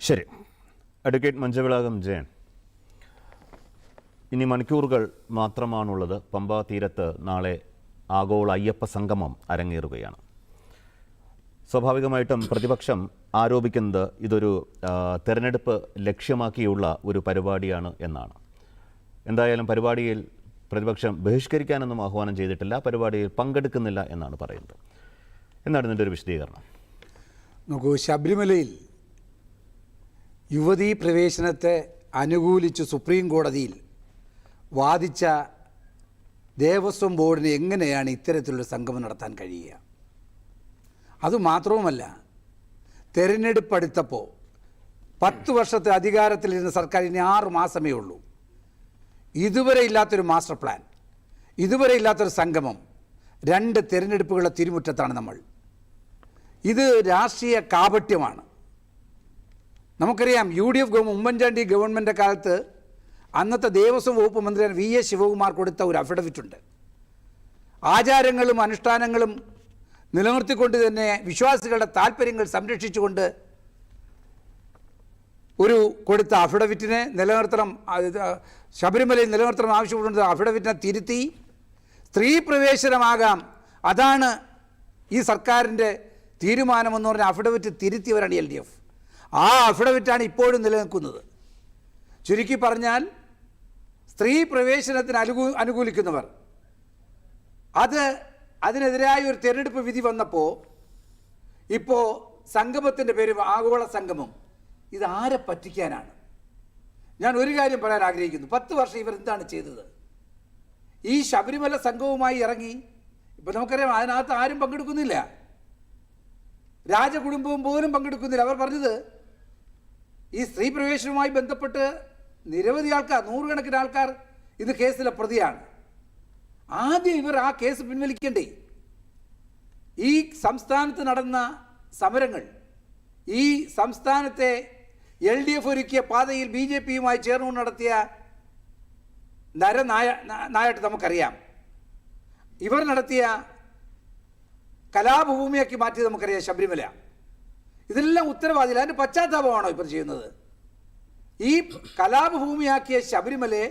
ശരി. അഡ്വക്കേറ്റ് മഞ്ചവിളാകം ജയൻ, ഇനി മണിക്കൂറുകൾ മാത്രമാണുള്ളത്. പമ്പ തീരത്ത് നാളെ ആഗോള അയ്യപ്പ സംഗമം അരങ്ങേറുകയാണ്. സ്വാഭാവികമായിട്ടും പ്രതിപക്ഷം ആരോപിക്കുന്നത് ഇതൊരു തെരഞ്ഞെടുപ്പ് ലക്ഷ്യമാക്കിയുള്ള ഒരു പരിപാടിയാണ് എന്നാണ്. എന്തായാലും പരിപാടിയിൽ പ്രതിപക്ഷം ബഹിഷ്കരിക്കാനൊന്നും ആഹ്വാനം ചെയ്തിട്ടില്ല, പരിപാടിയിൽ പങ്കെടുക്കുന്നില്ല എന്നാണ് പറയുന്നത്. എന്താണ് ഇതിൻ്റെ ഒരു വിശദീകരണം? നോക്കൂ, ശബരിമലയിൽ യുവതീ പ്രവേശനത്തെ അനുകൂലിച്ച് സുപ്രീം കോടതിയിൽ വാദിച്ച ദേവസ്വം ബോർഡിന് എങ്ങനെയാണ് ഇത്തരത്തിലുള്ള സംഗമം നടത്താൻ കഴിയുക? അതുമാത്രവുമല്ല, തെരഞ്ഞെടുപ്പ് അടുത്തപ്പോൾ 10 വർഷത്തെ അധികാരത്തിലിരുന്ന സർക്കാർ ഇനി 6 മാസമേ ഉള്ളൂ. ഇതുവരെ ഇല്ലാത്തൊരു മാസ്റ്റർ പ്ലാൻ, ഇതുവരെ ഇല്ലാത്തൊരു സംഗമം, 2 തെരഞ്ഞെടുപ്പുകളുടെ തിരുമുറ്റത്താണ് നമ്മൾ. ഇത് രാഷ്ട്രീയ കാപട്യമാണ്. നമുക്കറിയാം, UDF ഉമ്മൻചാണ്ടി ഗവൺമെൻറ് കാലത്ത് അന്നത്തെ ദേവസ്വം വകുപ്പ് മന്ത്രിയാണ് VS ശിവകുമാർ കൊടുത്ത ഒരു അഫിഡവിറ്റ് ഉണ്ട്. ആചാരങ്ങളും അനുഷ്ഠാനങ്ങളും നിലനിർത്തിക്കൊണ്ട് തന്നെ വിശ്വാസികളുടെ താല്പര്യങ്ങൾ സംരക്ഷിച്ചുകൊണ്ട് ഒരു കൊടുത്ത അഫിഡവിറ്റിനെ നിലനിർത്തണം, ശബരിമലയിൽ നിലനിർത്തണം ആവശ്യപ്പെട്ടുകൊണ്ട് അഫിഡവിറ്റിനെ തിരുത്തി സ്ത്രീ പ്രവേശനമാകാം, അതാണ് ഈ സർക്കാരിൻ്റെ തീരുമാനമെന്ന് പറഞ്ഞ അഫിഡവിറ്റ് തിരുത്തിയവരാണ് LDF. ആ അഫിഡവിറ്റാണ് ഇപ്പോഴും നിലനിൽക്കുന്നത്. ചുരുക്കി പറഞ്ഞാൽ, സ്ത്രീ പ്രവേശനത്തിന് അനുകൂലിക്കുന്നവർ അതിനെതിരായ ഒരു തിരഞ്ഞെടുപ്പ് വിധി വന്നപ്പോൾ ഇപ്പോൾ സംഗമത്തിൻ്റെ പേര് ആഗോള സംഗമം. ഇത് ആരെ പറ്റിക്കാനാണ്? ഞാൻ ഒരു കാര്യം പറയാൻ ആഗ്രഹിക്കുന്നു. 10 വർഷം ഇവർ എന്താണ് ചെയ്തത്? ഈ ശബരിമല സംഘവുമായി ഇറങ്ങി, ഇപ്പം നമുക്കറിയാം അതിനകത്ത് ആരും പങ്കെടുക്കുന്നില്ല, രാജകുടുംബവും പോലും പങ്കെടുക്കുന്നില്ല. അവർ പറഞ്ഞത് ഈ സ്ത്രീ പ്രവേശനവുമായി ബന്ധപ്പെട്ട് നിരവധി ആൾക്കാർ, 100 കണക്കിന് ആൾക്കാർ ഇന്ന് കേസിലെ പ്രതിയാണ്. ആദ്യം ഇവർ ആ കേസ് പിൻവലിക്കണ്ടേ? ഈ സംസ്ഥാനത്ത് നടന്ന സമരങ്ങൾ, ഈ സംസ്ഥാനത്തെ LDF ഒരുക്കിയ പാതയിൽ BJPയുമായി ചേർന്ന് നടത്തിയ നായാട്ട് നമുക്കറിയാം. ഇവർ നടത്തിയ കലാഭൂമിയാക്കി മാറ്റി നമുക്കറിയാം ശബരിമല. ഇതെല്ലാം ഉത്തരവാദികൾ. അതിൻ്റെ പശ്ചാത്താപമാണോ ഇവർ ചെയ്യുന്നത്? ഈ കലാപഭൂമിയാക്കിയ ശബരിമലയെ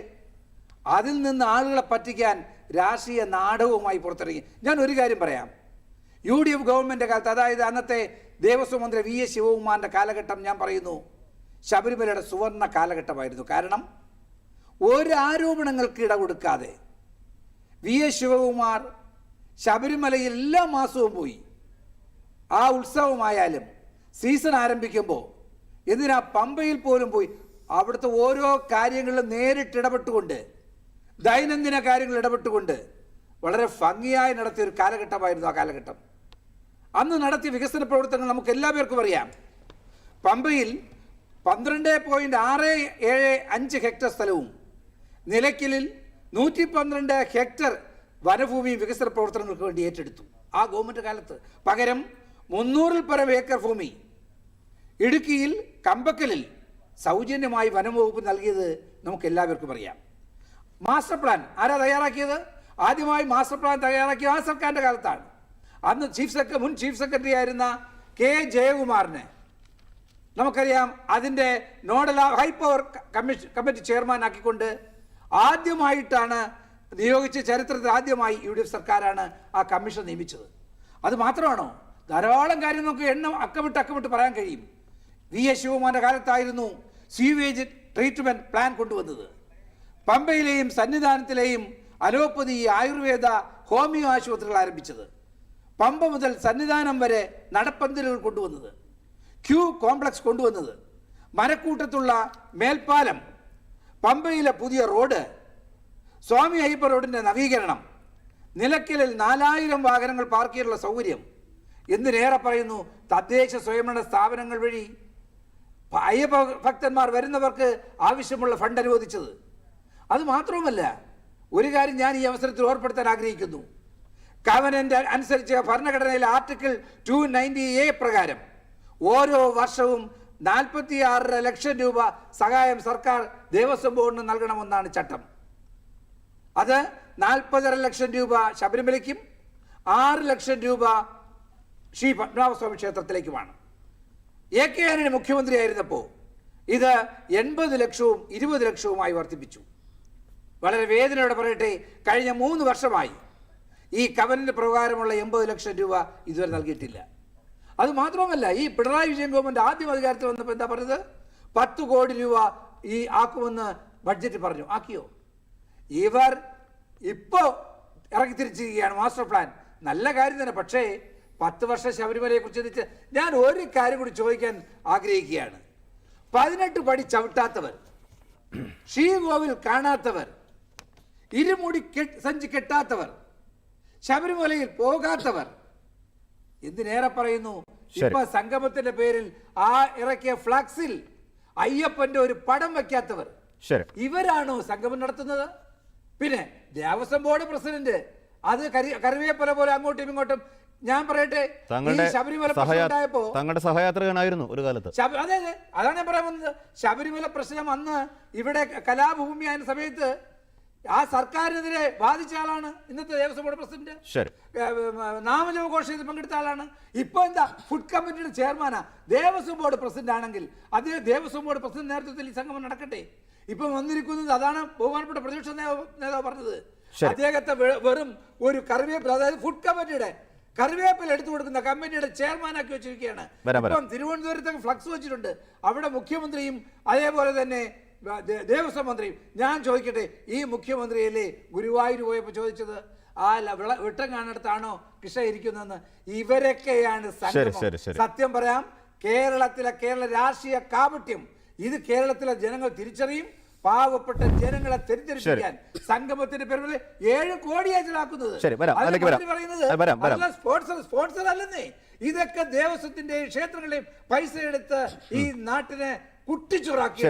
അതിൽ നിന്ന് ആളുകളെ പറ്റിക്കാൻ രാഷ്ട്രീയ നാടകവുമായി പുറത്തിറങ്ങി. ഞാൻ ഒരു കാര്യം പറയാം. UDF ഗവൺമെൻറ് കാലത്ത്, അതായത് അന്നത്തെ ദേവസ്വം മന്ത്രി VS ശിവകുമാറിൻ്റെ കാലഘട്ടം, ഞാൻ പറയുന്നു ശബരിമലയുടെ സുവർണ്ണ കാലഘട്ടമായിരുന്നു. കാരണം ഒരു ആരോപണങ്ങൾക്ക് ഇട കൊടുക്കാതെ VS ശിവകുമാർ ശബരിമലയിൽ എല്ലാ മാസവും പോയി. ആ ഉത്സവമായാലും സീസൺ ആരംഭിക്കുമ്പോൾ എന്തിനാ പമ്പയിൽ പോലും പോയി അവിടുത്തെ ഓരോ കാര്യങ്ങളിലും നേരിട്ട് ഇടപെട്ടുകൊണ്ട്, ദൈനംദിന കാര്യങ്ങൾ ഇടപെട്ടുകൊണ്ട് വളരെ ഭംഗിയായി നടത്തിയ ഒരു കാലഘട്ടമായിരുന്നു ആ കാലഘട്ടം. അന്ന് നടത്തിയ വികസന പ്രവർത്തനങ്ങൾ നമുക്ക് എല്ലാവർക്കും അറിയാം. പമ്പയിൽ 12.675 ഹെക്ടർ സ്ഥലവും നിലയ്ക്കലിൽ 112 ഹെക്ടർ വനഭൂമിയും വികസന പ്രവർത്തനങ്ങൾക്ക് വേണ്ടി ഏറ്റെടുത്തു ആ ഗവൺമെൻറ് കാലത്ത്. പകരം 300-ൽ പരം ഏക്കർ ഭൂമി ഇടുക്കിയിൽ കമ്പക്കലിൽ സൗജന്യമായി വനംവകുപ്പ് നൽകിയത് നമുക്ക് എല്ലാവർക്കും അറിയാം. മാസ്റ്റർ പ്ലാൻ ആരാ തയ്യാറാക്കിയത്? ആദ്യമായി മാസ്റ്റർ പ്ലാൻ തയ്യാറാക്കിയ ആ സർക്കാരിൻ്റെ കാലത്താണ്. അന്ന് മുൻ ചീഫ് സെക്രട്ടറി ആയിരുന്ന K ജയകുമാറിനെ നമുക്കറിയാം അതിൻ്റെ nodal high power committee chairman ആക്കിക്കൊണ്ട് ആദ്യമായിട്ടാണ് നിയോഗിച്ച, ചരിത്രത്തിൽ ആദ്യമായി UDF സർക്കാരാണ് ആ കമ്മീഷൻ നിയമിച്ചത്. അത് മാത്രമാണോ? ധാരാളം കാര്യം നമുക്ക് അക്കമിട്ട് പറയാൻ കഴിയും. VS ശിവകുമാറിൻ്റെ കാലത്തായിരുന്നു സ്വീവേജ് ട്രീറ്റ്മെൻറ്റ് പ്ലാൻ കൊണ്ടുവന്നത്. പമ്പയിലെയും സന്നിധാനത്തിലെയും അലോപ്പതി, ആയുർവേദ, ഹോമിയോ ആശുപത്രികൾ ആരംഭിച്ചത്. പമ്പ മുതൽ സന്നിധാനം വരെ നടപ്പന്തലുകൾ കൊണ്ടുവന്നത്, ക്യൂ കോംപ്ലക്സ് കൊണ്ടുവന്നത്, മരക്കൂട്ടത്തുള്ള മേൽപ്പാലം, പമ്പയിലെ പുതിയ റോഡ്, സ്വാമി അയ്യപ്പ റോഡിൻ്റെ നവീകരണം, നിലയ്ക്കലിൽ 4000 വാഹനങ്ങൾ പാർക്ക് ചെയ്യാനുള്ള സൗകര്യം, എന്തിനേറെ പറയുന്നു തദ്ദേശ സ്വയംഭരണ സ്ഥാപനങ്ങൾ വഴി അയ്യപ്പ ഭക്തന്മാർ വരുന്നവർക്ക് ആവശ്യമുള്ള ഫണ്ട് അനുവദിച്ചത്. അതുമാത്രവുമല്ല, ഒരു കാര്യം ഞാൻ ഈ അവസരത്തിൽ ഓർപ്പെടുത്താൻ ആഗ്രഹിക്കുന്നു. കവനന്റ് അനുസരിച്ച് ഭരണഘടനയിലെ ആർട്ടിക്കിൾ 290A പ്രകാരം ഓരോ വർഷവും 46.5 ലക്ഷം രൂപ സഹായം സർക്കാർ ദേവസ്വം ബോർഡിന് നൽകണമെന്നാണ് ചട്ടം. അത് 40.5 ലക്ഷം രൂപ ശബരിമലയ്ക്കും 6 ലക്ഷം രൂപ ശ്രീ പത്മനാഭസ്വാമി ക്ഷേത്രത്തിലേക്കുമാണ്. AK ആന്റണി മുഖ്യമന്ത്രിയായിരുന്നപ്പോൾ ഇത് 80 ലക്ഷവും 20 ലക്ഷവുമായി വർദ്ധിപ്പിച്ചു. വളരെ വേദനയോടെ പറയട്ടെ, കഴിഞ്ഞ 3 വർഷമായി ഈ കവനന്റ് പ്രകാരമുള്ള 80 ലക്ഷം രൂപ ഇതുവരെ നൽകിയിട്ടില്ല. അത് മാത്രമല്ല, ഈ പിണറായി വിജയൻ ഗവൺമെന്റ് ആദ്യം അധികാരത്തിൽ വന്നപ്പോൾ എന്താ പറഞ്ഞത്? 10 കോടി രൂപ ഈ ആക്കുമെന്ന് ബഡ്ജറ്റ് പറഞ്ഞു. ആക്കിയോ? ഇവർ ഇപ്പോൾ ഇറക്കി തിരിച്ചിരിക്കുകയാണ് മാസ്റ്റർ പ്ലാൻ. നല്ല കാര്യം തന്നെ. പക്ഷേ 10 വർഷം ശബരിമലയെ കുറിച്ച് ഞാൻ ഒരു കാര്യം കൂടി ചോദിക്കാൻ ആഗ്രഹിക്കുകയാണ്. 18 പടി ചവിട്ടാത്തവർ, ശ്രീകോവിൽ കാണാത്തവർ, ഇരുമുടി സഞ്ചി കെട്ടാത്തവർ, ശബരിമലയിൽ പോകാത്തവർ, എന്തിനേറെ പറയുന്നു, ഇപ്പൊ സംഗമത്തിന്റെ പേരിൽ ആ ഇറക്കിയ ഫ്ലക്സിൽ അയ്യപ്പന്റെ ഒരു പടം വെക്കാത്തവർ, ഇവരാണോ സംഗമം നടത്തുന്നത്? പിന്നെ ദേവസ്വം ബോർഡ് പ്രസിഡന്റ് അത് കറിവേപ്പല പോലെ അങ്ങോട്ടും ഇങ്ങോട്ടും. ഞാൻ പറയട്ടെ, ശബരിമല പ്രശ്നമുണ്ടായപ്പോ തങ്ങളുടെ സഹയാത്രികനായിരുന്നു ഒരു കാലത്ത്. അതെ അതെ, അതാണ് ഞാൻ പറയാൻ വന്നത്. ശബരിമല പ്രശ്നം അന്ന് ഇവിടെ കലാഭൂമി ആയ സമയത്ത് ആ സർക്കാരിനെതിരെ ബാധിച്ച ആളാണ് ഇന്നത്തെ ദേവസ്വം ബോർഡ് പ്രസിഡന്റ്. നാമജപഘോഷത്തിൽ പങ്കെടുത്ത ആളാണ്. ഇപ്പൊ എന്താ ഫുഡ് കമ്മിറ്റിയുടെ ചെയർമാനാ. ദേവസ്വം ബോർഡ് പ്രസിഡന്റ് ആണെങ്കിൽ അദ്ദേഹം ദേവസ്വം ബോർഡ് പ്രസിഡന്റ് നേതൃത്വത്തിൽ ഈ സംഗമം നടക്കട്ടെ. ഇപ്പൊ വന്നിരിക്കുന്നത് അതാണ് ബഹുമാനപ്പെട്ട പ്രതിപക്ഷ നേതാവ് പറഞ്ഞത്. അദ്ദേഹത്തെ വെറും ഒരു കറിവേപ്പില, അതായത് ഫുഡ് കമ്മിറ്റിയുടെ കറിവേപ്പില എടുത്തു കൊടുക്കുന്ന കമ്മിറ്റിയുടെ ചെയർമാനാക്കി വെച്ചിരിക്കുകയാണ്. ഇപ്പം തിരുവനന്തപുരത്ത് ഫ്ലക്സ് വെച്ചിട്ടുണ്ട്. അവിടെ മുഖ്യമന്ത്രിയും അതേപോലെ തന്നെ ദേവസ്വം മന്ത്രിയും. ഞാൻ ചോദിക്കട്ടെ, ഈ മുഖ്യമന്ത്രിയല്ലേ ഗുരുവായൂർ പോയപ്പോൾ ചോദിച്ചത് ആ വെട്ടം കാണുന്നിടത്താണോ കൃഷ്ണ ഇരിക്കുന്നതെന്ന്? ഇവരൊക്കെയാണ് സത്യം പറയാം കേരള രാഷ്ട്രീയ കാപട്യം. ഇത് കേരളത്തിലെ ജനങ്ങൾ തിരിച്ചറിയും. പാവപ്പെട്ട ജനങ്ങളെ തെറ്റിദ്ധരിപ്പിക്കാൻ സംഗമത്തിന്റെ പേരിൽ 7 കോടിയായി ചിലാക്കുന്നത്. സ്പോൺസർ അല്ലെന്നേ. ഇതൊക്കെ ദേവസ്വത്തിന്റെയും ക്ഷേത്രങ്ങളുടെയും പൈസ എടുത്ത് ഈ നാട്ടിനെ കുട്ടിച്ചോറാക്കി.